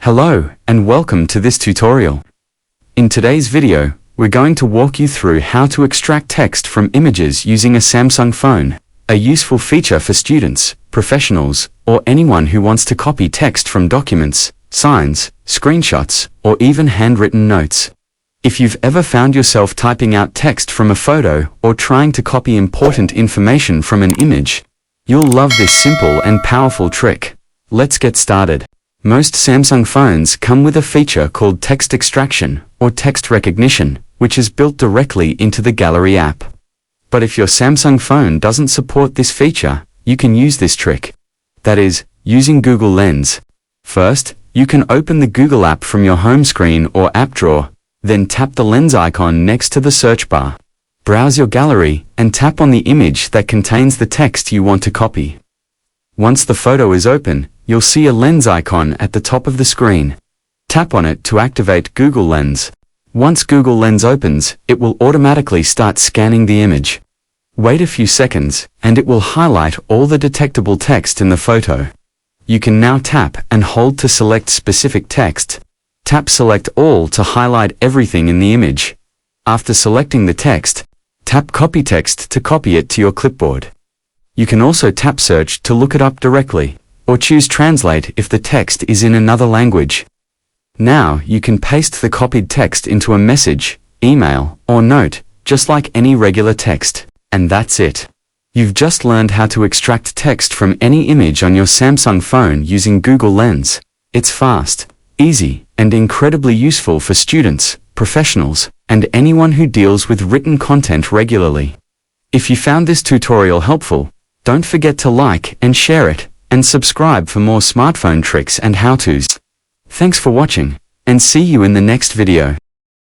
Hello, and welcome to this tutorial. In today's video, we're going to walk you through how to extract text from images using a Samsung phone, a useful feature for students, professionals, or anyone who wants to copy text from documents, signs, screenshots, or even handwritten notes. If you've ever found yourself typing out text from a photo or trying to copy important information from an image, you'll love this simple and powerful trick. Let's get started. Most Samsung phones come with a feature called text extraction or text recognition, which is built directly into the Gallery app. But if your Samsung phone doesn't support this feature, you can use this trick. That is, using Google Lens. First, you can open the Google app from your home screen or app drawer, then tap the lens icon next to the search bar. Browse your gallery and tap on the image that contains the text you want to copy. Once the photo is open, you'll see a lens icon at the top of the screen. Tap on it to activate Google Lens. Once Google Lens opens, it will automatically start scanning the image. Wait a few seconds, and it will highlight all the detectable text in the photo. You can now tap and hold to select specific text. Tap Select All to highlight everything in the image. After selecting the text, tap Copy Text to copy it to your clipboard. You can also tap Search to look it up directly, or choose Translate if the text is in another language. Now you can paste the copied text into a message, email, or note, just like any regular text. And that's it. You've just learned how to extract text from any image on your Samsung phone using Google Lens. It's fast, easy, and incredibly useful for students, professionals, and anyone who deals with written content regularly. If you found this tutorial helpful, don't forget to like and share it, and subscribe for more smartphone tricks and how-tos. Thanks for watching, and see you in the next video.